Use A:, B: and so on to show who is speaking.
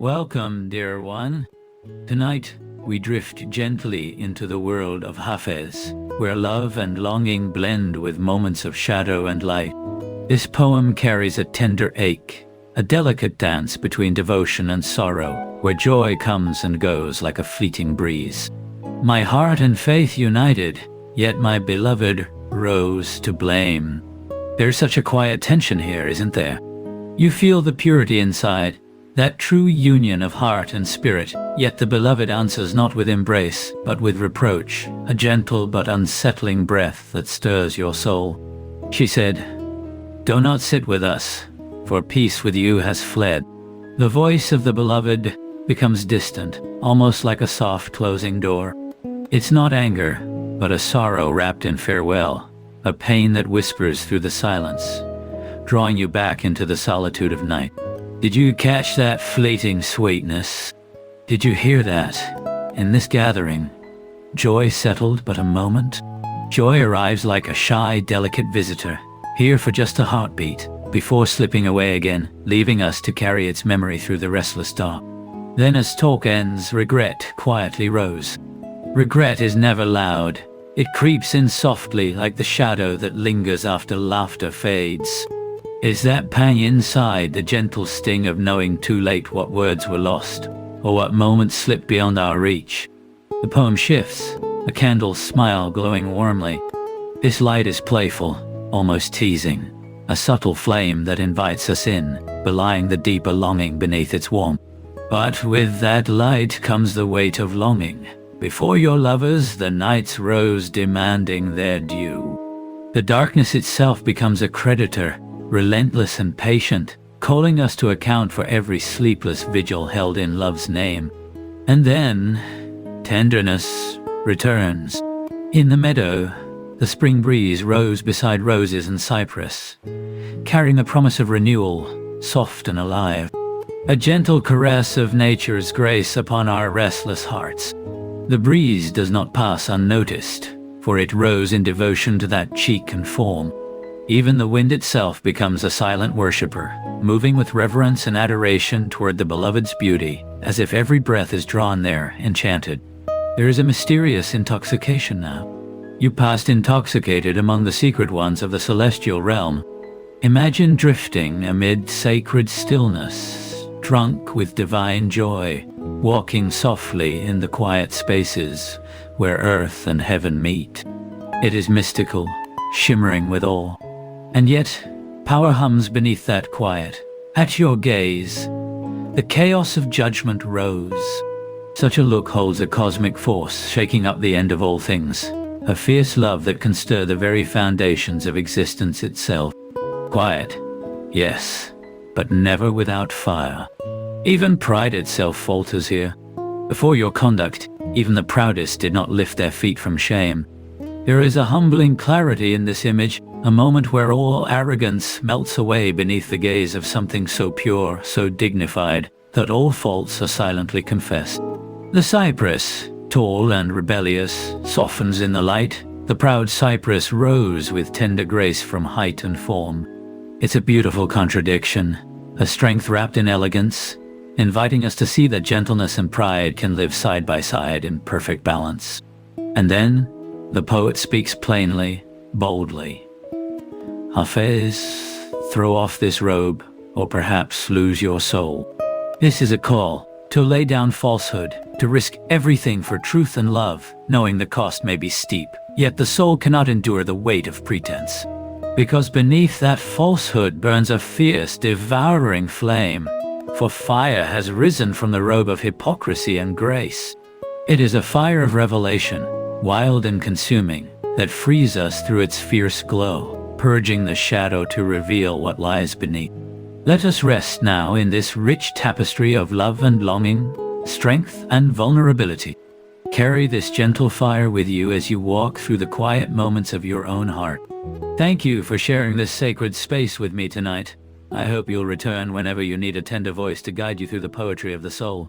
A: Welcome, dear one. Tonight, we drift gently into the world of Hafez, where love and longing blend with moments of shadow and light. This poem carries a tender ache, a delicate dance between devotion and sorrow, where joy comes and goes like a fleeting breeze. My heart and faith united, yet my beloved rose to blame. There's such a quiet tension here, isn't there? You feel the purity inside, that true union of heart and spirit, yet the beloved answers not with embrace, but with reproach, a gentle but unsettling breath that stirs your soul. She said, "Do not sit with us, for peace with you has fled." The voice of the beloved becomes distant, almost like a soft closing door. It's not anger, but a sorrow wrapped in farewell, a pain that whispers through the silence, drawing you back into the solitude of night. Did you catch that fleeting sweetness? Did you hear that? In this gathering, joy settled but a moment. Joy arrives like a shy, delicate visitor, here for just a heartbeat, before slipping away again, leaving us to carry its memory through the restless dark. Then as talk ends, regret quietly rose. Regret is never loud. It creeps in softly like the shadow that lingers after laughter fades. Is that pang inside the gentle sting of knowing too late what words were lost, or what moments slipped beyond our reach? The poem shifts, a candle's smile glowing warmly. This light is playful, almost teasing, a subtle flame that invites us in, belying the deeper longing beneath its warmth. But with that light comes the weight of longing. Before your lovers, the nights rose demanding their due. The darkness itself becomes a creditor, relentless and patient, calling us to account for every sleepless vigil held in love's name. And then, tenderness returns. In the meadow, the spring breeze rose beside roses and cypress, carrying a promise of renewal, soft and alive. A gentle caress of nature's grace upon our restless hearts. The breeze does not pass unnoticed, for it rose in devotion to that cheek and form. Even the wind itself becomes a silent worshipper, moving with reverence and adoration toward the beloved's beauty, as if every breath is drawn there, enchanted. There is a mysterious intoxication now. You passed intoxicated among the secret ones of the celestial realm. Imagine drifting amid sacred stillness, drunk with divine joy, walking softly in the quiet spaces where earth and heaven meet. It is mystical, shimmering with awe. And yet, power hums beneath that quiet. At your gaze, the chaos of judgment rose. Such a look holds a cosmic force shaking up the end of all things, a fierce love that can stir the very foundations of existence itself. Quiet, yes, but never without fire. Even pride itself falters here. Before your conduct, even the proudest did not lift their feet from shame. There is a humbling clarity in this image, a moment where all arrogance melts away beneath the gaze of something so pure, so dignified, that all faults are silently confessed. The cypress, tall and rebellious, softens in the light. The proud cypress rose with tender grace from height and form. It's a beautiful contradiction, a strength wrapped in elegance, inviting us to see that gentleness and pride can live side by side in perfect balance. And then, the poet speaks plainly, boldly. Hafez, throw off this robe, or perhaps lose your soul. This is a call to lay down falsehood, to risk everything for truth and love, knowing the cost may be steep, yet the soul cannot endure the weight of pretense. Because beneath that falsehood burns a fierce, devouring flame, for fire has risen from the robe of hypocrisy and grace. It is a fire of revelation, wild and consuming, that frees us through its fierce glow, purging the shadow to reveal what lies beneath. Let us rest now in this rich tapestry of love and longing, strength and vulnerability. Carry this gentle fire with you as you walk through the quiet moments of your own heart. Thank you for sharing this sacred space with me tonight. I hope you'll return whenever you need a tender voice to guide you through the poetry of the soul.